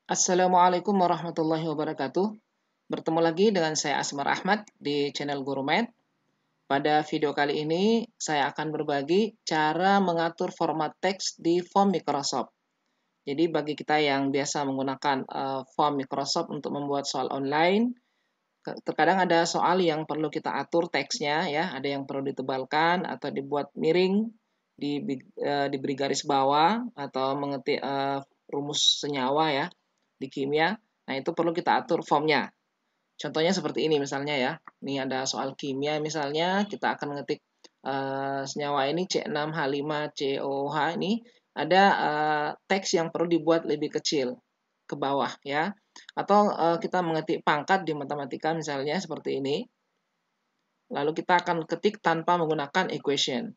Assalamualaikum warahmatullahi wabarakatuh. Bertemu lagi dengan saya Asmar Ahmad di channel Gurumed. Pada video kali ini, saya akan berbagi cara mengatur format teks di form Microsoft. Jadi bagi kita yang biasa menggunakan form Microsoft untuk membuat soal online, terkadang ada soal yang perlu kita atur teksnya, ya. Ada yang perlu ditebalkan atau dibuat miring, diberi garis bawah atau mengetik rumus senyawa, ya, di kimia. Nah, itu perlu kita atur formnya. Contohnya seperti ini misalnya, ya. Ini ada soal kimia misalnya, kita akan mengetik senyawa ini C6H5COH ini. Ada teks yang perlu dibuat lebih kecil ke bawah, ya. Atau kita mengetik pangkat di matematika misalnya seperti ini. Lalu kita akan ketik tanpa menggunakan equation.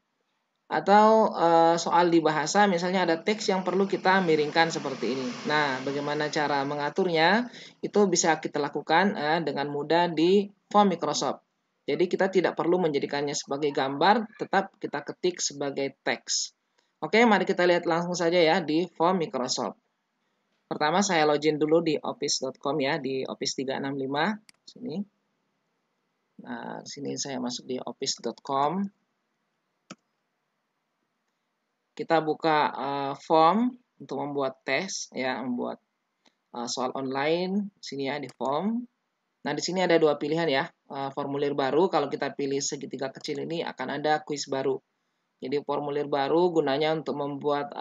Atau soal di bahasa misalnya ada teks yang perlu kita miringkan seperti ini. Nah, bagaimana cara mengaturnya? Itu bisa kita lakukan dengan mudah di form Microsoft. Jadi kita tidak perlu menjadikannya sebagai gambar, tetap kita ketik sebagai teks. Oke, mari kita lihat langsung saja ya di form Microsoft. Pertama saya login dulu di office.com, ya, di Office 365 sini. Nah, sini saya masuk di office.com. Kita buka form untuk membuat tes, ya, membuat soal online sini, ya, di form. Nah, di sini ada dua pilihan, ya, formulir baru. Kalau kita pilih segitiga kecil ini akan ada kuis baru. Jadi formulir baru gunanya untuk membuat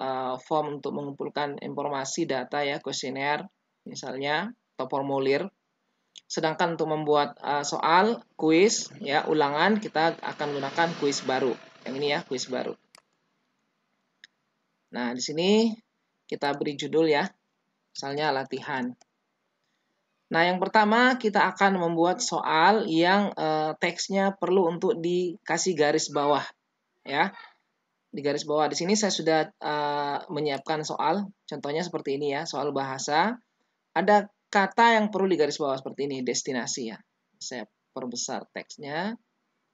form untuk mengumpulkan informasi data, ya, kuesioner misalnya atau formulir. Sedangkan untuk membuat soal kuis, ya, ulangan, kita akan gunakan kuis baru. Yang ini, ya, kuis baru. Nah, di sini kita beri judul, ya, misalnya latihan. Nah, yang pertama kita akan membuat soal yang teksnya perlu untuk dikasih garis bawah, ya. Di garis bawah di sini saya sudah menyiapkan soal, contohnya seperti ini, ya, soal bahasa. Ada kata yang perlu digaris bawah seperti ini, destinasi, ya. Saya perbesar teksnya.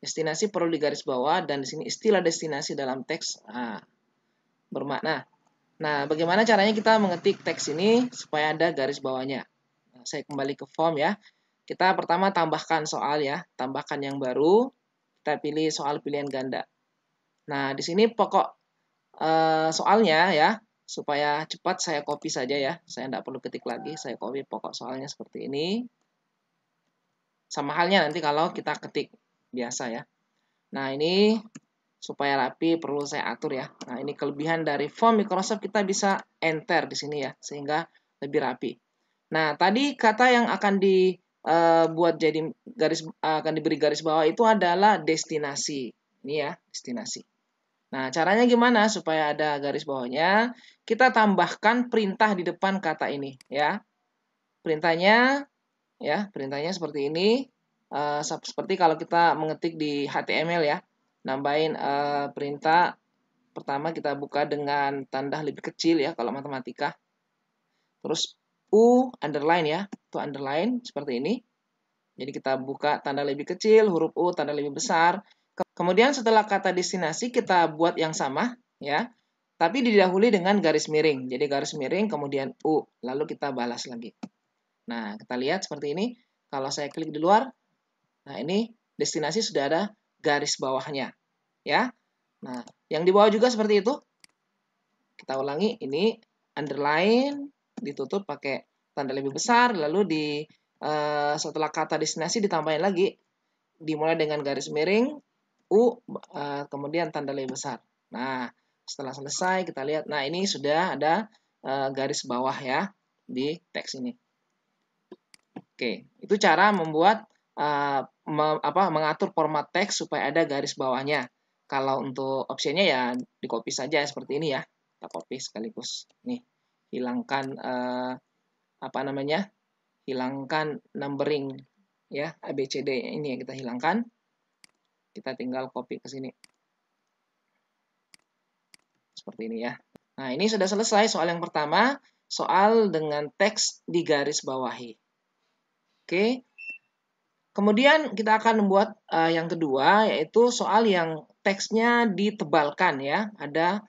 Destinasi perlu digaris bawah dan di sini istilah destinasi dalam teks bermakna. Nah, bagaimana caranya kita mengetik teks ini supaya ada garis bawahnya? Nah, saya kembali ke form, ya. Kita pertama tambahkan soal, ya, tambahkan yang baru. Kita pilih soal pilihan ganda. Nah, di sini pokok soalnya, ya, supaya cepat saya copy saja, ya. Saya tidak perlu ketik lagi, saya copy pokok soalnya seperti ini. Sama halnya nanti kalau kita ketik biasa, ya. Nah, ini supaya rapi perlu saya atur, ya. Nah, ini kelebihan dari form Microsoft, kita bisa enter di sini, ya, sehingga lebih rapi. Nah, tadi kata yang akan dibuat jadi akan diberi garis bawah itu adalah destinasi. Ini, ya, destinasi. Nah, caranya gimana supaya ada garis bawahnya? Kita tambahkan perintah di depan kata ini, ya. Perintahnya, ya, perintahnya seperti ini. Seperti kalau kita mengetik di HTML, ya. Nambahin perintah pertama kita buka dengan tanda lebih kecil, ya, kalau matematika. Terus U underline, ya, itu underline seperti ini. Jadi kita buka tanda lebih kecil, huruf U tanda lebih besar. Kemudian setelah kata destinasi kita buat yang sama, ya, tapi didahului dengan garis miring. Jadi garis miring kemudian U, lalu kita balas lagi. Nah, kita lihat seperti ini. Kalau saya klik di luar, nah ini destinasi sudah ada garis bawahnya, ya. Nah, yang di bawah juga seperti itu. Kita ulangi, ini underline ditutup pakai tanda lebih besar, lalu setelah kata destinasi ditambahin lagi, dimulai dengan garis miring U, kemudian tanda lebih besar. Nah, setelah selesai kita lihat, nah ini sudah ada garis bawah, ya, di teks ini. Oke, itu cara membuat mengatur format teks supaya ada garis bawahnya. Kalau untuk opsinya, ya, di copy saja seperti ini, ya. Kita copy sekaligus. Nih, hilangkan apa namanya? Hilangkan numbering, ya, ABCD ini yang kita hilangkan. Kita tinggal copy ke sini. Seperti ini, ya. Nah, ini sudah selesai soal yang pertama, soal dengan teks di garis bawahi. Oke. Kemudian kita akan membuat yang kedua, yaitu soal yang teksnya ditebalkan, ya. Ada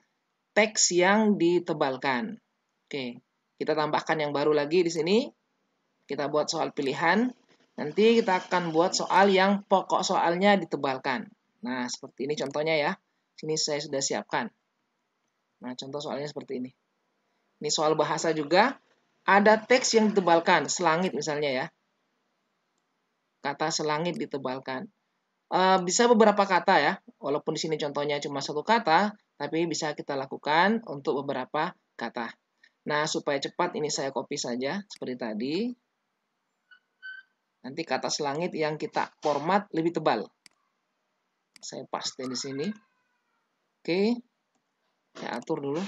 teks yang ditebalkan. Oke. Kita tambahkan yang baru lagi di sini. Kita buat soal pilihan. Nanti kita akan buat soal yang pokok soalnya ditebalkan. Nah, seperti ini contohnya ya. Sini saya sudah siapkan. Nah, contoh soalnya seperti ini. Ini soal bahasa juga. Ada teks yang ditebalkan. Selangit misalnya ya. Kata selangit ditebalkan. Bisa beberapa kata ya. Walaupun di sini contohnya cuma satu kata, tapi bisa kita lakukan untuk beberapa kata. Nah, supaya cepat ini saya copy saja seperti tadi. Nanti kata selangit yang kita format lebih tebal. Saya paste di sini. Oke. Saya atur dulu.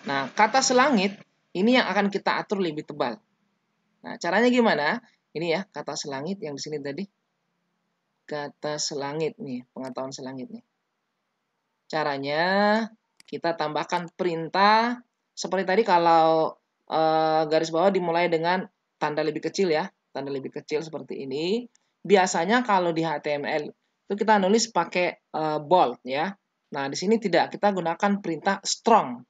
Nah, kata selangit ini yang akan kita atur lebih tebal. Nah, caranya gimana? Ini ya, kata selangit yang di sini tadi. Kata selangit nih, pengetahuan selangit nih. Caranya kita tambahkan perintah seperti tadi kalau garis bawah dimulai dengan tanda lebih kecil ya, tanda lebih kecil seperti ini. Biasanya kalau di HTML itu kita nulis pakai bold ya. Nah, di sini tidak, kita gunakan perintah strong.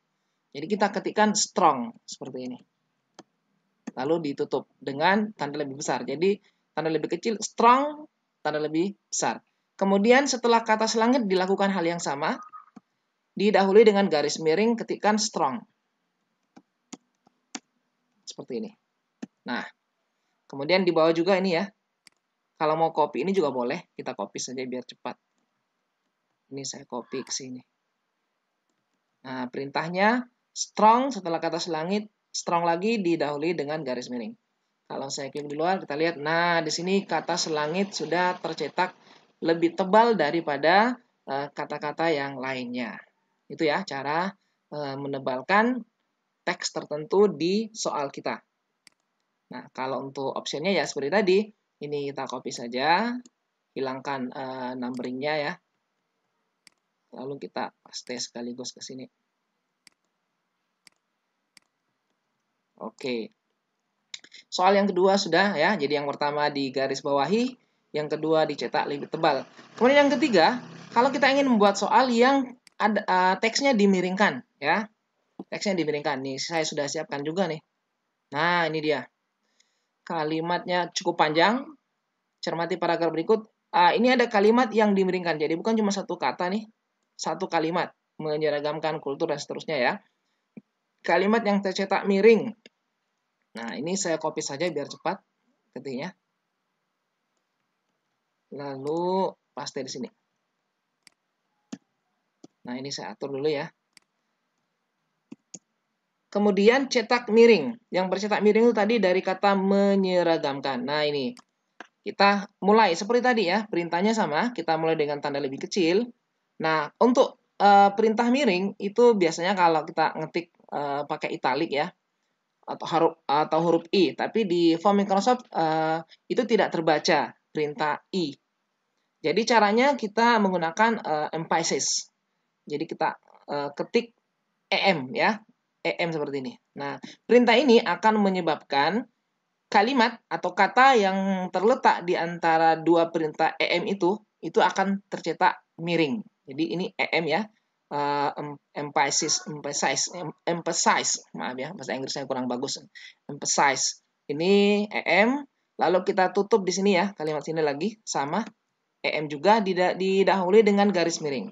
Jadi kita ketikkan strong seperti ini. Lalu ditutup dengan tanda lebih besar. Jadi tanda lebih kecil strong, tanda lebih besar. Kemudian setelah kata selangit dilakukan hal yang sama, didahului dengan garis miring, ketikkan strong. Seperti ini. Nah, kemudian di bawah juga ini ya. Kalau mau copy ini juga boleh, kita copy saja biar cepat. Ini saya copy ke sini. Nah, perintahnya strong setelah kata selangit, strong lagi didahului dengan garis miring. Kalau saya klik di luar, kita lihat, nah di sini kata selangit sudah tercetak lebih tebal daripada kata-kata yang lainnya. Itu ya cara menebalkan teks tertentu di soal kita. Nah, kalau untuk optionnya ya seperti tadi, ini kita copy saja, hilangkan numberingnya ya. Lalu kita paste sekaligus ke sini. Oke. Soal yang kedua sudah ya, jadi yang pertama di garis bawahi, yang kedua dicetak lebih tebal. Kemudian yang ketiga, kalau kita ingin membuat soal yang ada teksnya dimiringkan ya. Teksnya dimiringkan. Nih, saya sudah siapkan juga nih. Nah, ini dia. Kalimatnya cukup panjang. Cermati paragraf berikut. Ini ada kalimat yang dimiringkan. Jadi bukan cuma satu kata nih. Satu kalimat. Menyeragamkan kultur dan seterusnya ya. Kalimat yang tercetak miring. Nah, ini saya copy saja biar cepat ketiknya. Lalu paste di sini. Nah, ini saya atur dulu ya. Kemudian cetak miring. Yang bercetak miring itu tadi dari kata menyeragamkan. Nah, ini. Kita mulai seperti tadi ya. Perintahnya sama. Kita mulai dengan tanda lebih kecil. Nah, untuk perintah miring itu biasanya kalau kita ngetik pakai italik ya. Atau huruf I. Tapi di form Microsoft itu tidak terbaca perintah I. Jadi caranya kita menggunakan emphasis. Jadi kita ketik EM ya. EM seperti ini. Nah, perintah ini akan menyebabkan kalimat atau kata yang terletak di antara dua perintah EM itu akan tercetak miring. Jadi ini EM ya. Emphasize, maaf ya, bahasa Inggris saya kurang bagus. Emphasize. Ini EM, lalu kita tutup di sini ya, kalimat sini lagi sama EM juga didahului dengan garis miring.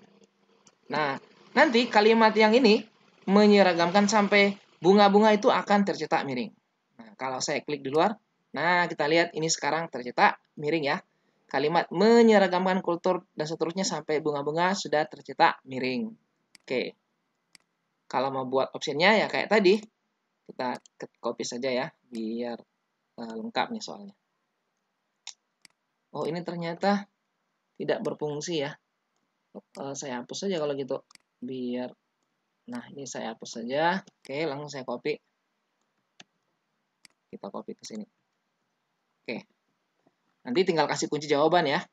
Nah, nanti kalimat yang ini menyeragamkan sampai bunga-bunga itu akan tercetak miring. Nah, kalau saya klik di luar, nah kita lihat ini sekarang tercetak miring ya. Kalimat menyeragamkan kultur dan seterusnya sampai bunga-bunga sudah tercetak miring. Oke. Kalau mau buat optionnya ya kayak tadi, kita copy saja ya, biar lengkap nih soalnya. Oh, ini ternyata tidak berfungsi ya. Saya hapus saja kalau gitu, biar. Nah, ini saya hapus saja. Oke, langsung saya copy. Kita copy ke sini. Oke. Nanti tinggal kasih kunci jawaban ya,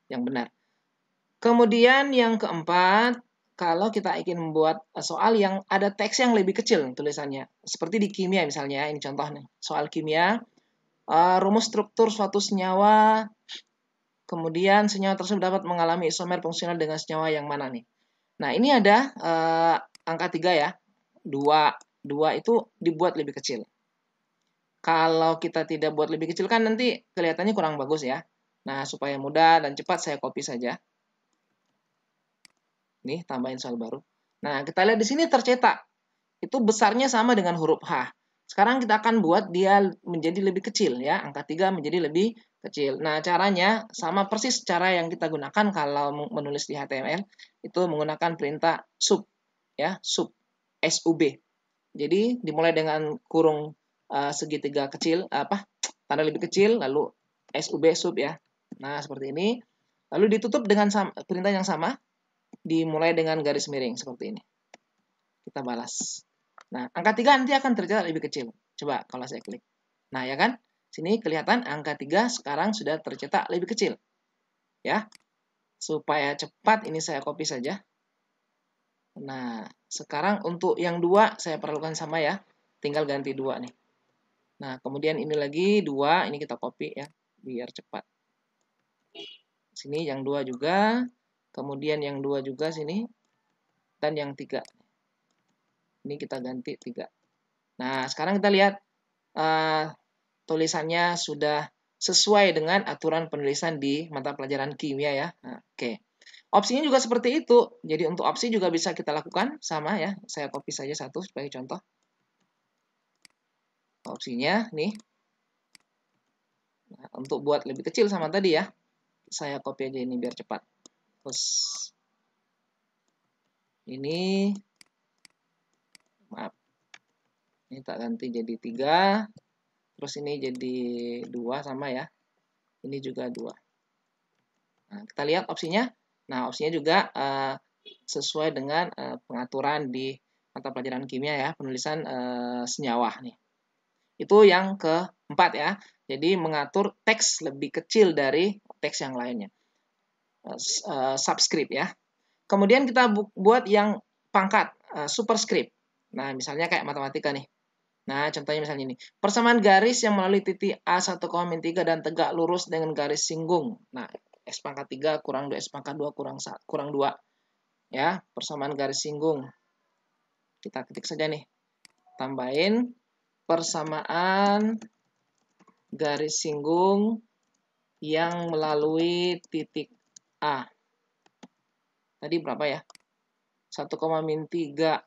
yang benar. Kemudian yang keempat, kalau kita ingin membuat soal yang ada teks yang lebih kecil tulisannya, seperti di kimia misalnya, ini contoh nih, soal kimia, rumus struktur suatu senyawa, kemudian senyawa tersebut dapat mengalami isomer fungsional dengan senyawa yang mana nih. Nah, ini ada angka 3 ya, 2, 2 itu dibuat lebih kecil. Kalau kita tidak buat lebih kecil kan nanti kelihatannya kurang bagus ya. Nah, supaya mudah dan cepat saya copy saja. Nih, tambahin soal baru. Nah, kita lihat di sini tercetak. Itu besarnya sama dengan huruf H. Sekarang kita akan buat dia menjadi lebih kecil ya, angka 3 menjadi lebih kecil. Nah, caranya sama persis cara yang kita gunakan kalau menulis di HTML, itu menggunakan perintah sub ya, sub sub. Jadi dimulai dengan kurung segitiga kecil tanda lebih kecil lalu sub ya. Nah, seperti ini. Lalu ditutup dengan perintah yang sama, dimulai dengan garis miring seperti ini. Kita balas. Nah, angka 3 nanti akan tercetak lebih kecil. Coba kalau saya klik. Nah, ya kan? Sini kelihatan angka 3 sekarang sudah tercetak lebih kecil. Ya. Supaya cepat ini saya copy saja. Nah, sekarang untuk yang 2 saya perlukan sama ya. Tinggal ganti 2 nih. Nah, kemudian ini lagi 2, ini kita copy ya, biar cepat. Sini yang 2 juga. Kemudian yang 2 juga sini. Dan yang 3. Ini kita ganti 3. Nah, sekarang kita lihat tulisannya sudah sesuai dengan aturan penulisan di mata pelajaran kimia ya. Nah, oke. Opsinya juga seperti itu. Jadi untuk opsi juga bisa kita lakukan sama ya. Saya copy saja satu sebagai contoh. Opsinya nih. Nah, untuk buat lebih kecil sama tadi ya. Saya copy aja ini biar cepat. Terus ini maaf. Ini tak ganti jadi 3. Terus ini jadi 2 sama ya. Ini juga 2. Nah, kita lihat opsinya. Nah, opsinya juga sesuai dengan pengaturan di mata pelajaran kimia ya, penulisan senyawa nih. Itu yang keempat ya. Jadi mengatur teks lebih kecil dari teks yang lainnya. Subscript ya. Kemudian kita buat yang pangkat, superscript. Nah, misalnya kayak matematika nih. Nah, contohnya misalnya ini. Persamaan garis yang melalui titik A 1,3 dan tegak lurus dengan garis singgung. Nah, X pangkat 3 kurang 2, X pangkat 2 kurang 2. Ya, persamaan garis singgung. Kita ketik saja nih. Tambahin persamaan garis singgung yang melalui titik A. Tadi berapa ya? 1,3.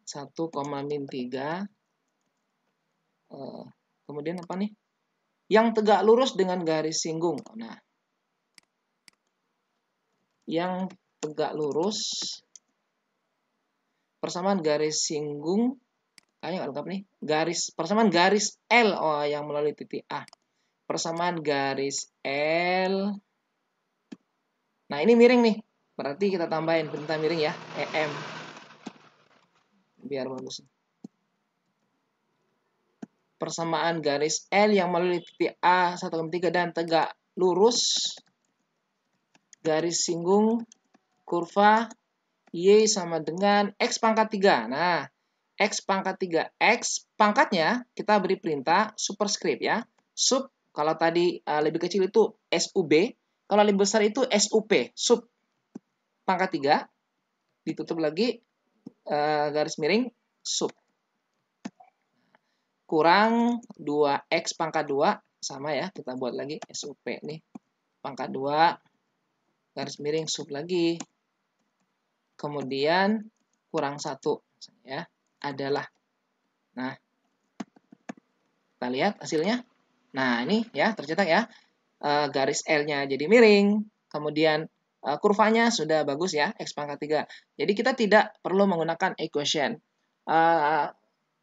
1,3. Kemudian apa nih? Yang tegak lurus dengan garis singgung. Nah, yang tegak lurus persamaan garis singgung kayaknya nggak lengkap nih. Persamaan garis L yang melalui titik A. Persamaan garis L. Nah, ini miring nih. Berarti kita tambahin perintah miring ya, EM. Biar bagus. Persamaan garis L yang melalui titik A 1,3 dan tegak lurus garis singgung kurva Y sama dengan X pangkat 3. Nah, X pangkat 3. X pangkatnya kita beri perintah superscript ya. Sub, kalau tadi lebih kecil itu SUB. Kalau lebih besar itu SUP. Sub pangkat 3. Ditutup lagi garis miring sub. Kurang 2X pangkat 2. Sama ya, kita buat lagi SUP nih. Pangkat 2. Garis miring sub lagi. Kemudian kurang 1 ya, adalah. Nah, kita lihat hasilnya. Nah, ini ya tercetak ya. Garis L-nya jadi miring. Kemudian kurvanya sudah bagus ya, X pangkat 3. Jadi kita tidak perlu menggunakan equation.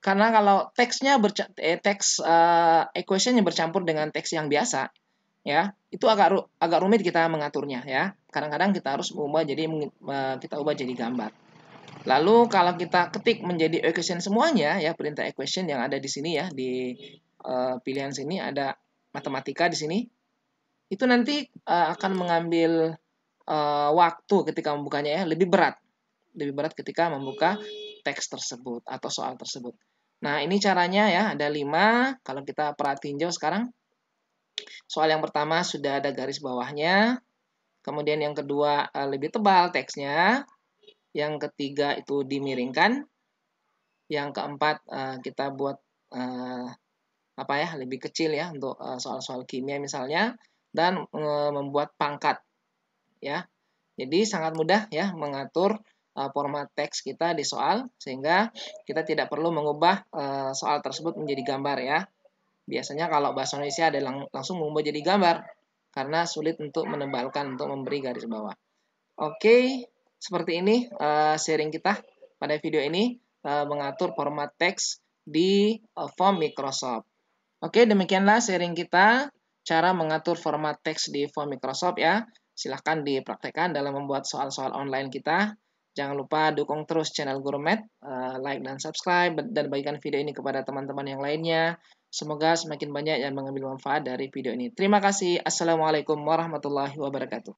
Karena kalau teksnya equationnya bercampur dengan teks yang biasa, ya itu agak rumit kita mengaturnya ya. Kadang-kadang kita harus kita ubah jadi gambar. Lalu kalau kita ketik menjadi equation semuanya ya, perintah equation yang ada di sini ya, di pilihan sini ada matematika di sini. Itu nanti akan mengambil waktu ketika membukanya ya, lebih berat ketika membuka teks tersebut atau soal tersebut. Nah, ini caranya ya, ada 5. Kalau kita perhatiin jauh sekarang, soal yang pertama sudah ada garis bawahnya. Kemudian yang kedua lebih tebal teksnya. yang ketiga itu dimiringkan, yang keempat kita buat lebih kecil ya untuk soal-soal kimia misalnya, dan membuat pangkat ya. Jadi sangat mudah ya mengatur format teks kita di soal, sehingga kita tidak perlu mengubah soal tersebut menjadi gambar ya. Biasanya kalau bahasa Indonesia ada langsung mengubah jadi gambar karena sulit untuk menebalkan, untuk memberi garis bawah. Oke, seperti ini sharing kita pada video ini mengatur format teks di form Microsoft. Oke, demikianlah sharing kita cara mengatur format teks di form Microsoft ya. Silahkan dipraktekkan dalam membuat soal-soal online kita. Jangan lupa dukung terus channel Gurumed, like dan subscribe, dan bagikan video ini kepada teman-teman yang lainnya. Semoga semakin banyak yang mengambil manfaat dari video ini. Terima kasih. Assalamualaikum warahmatullahi wabarakatuh.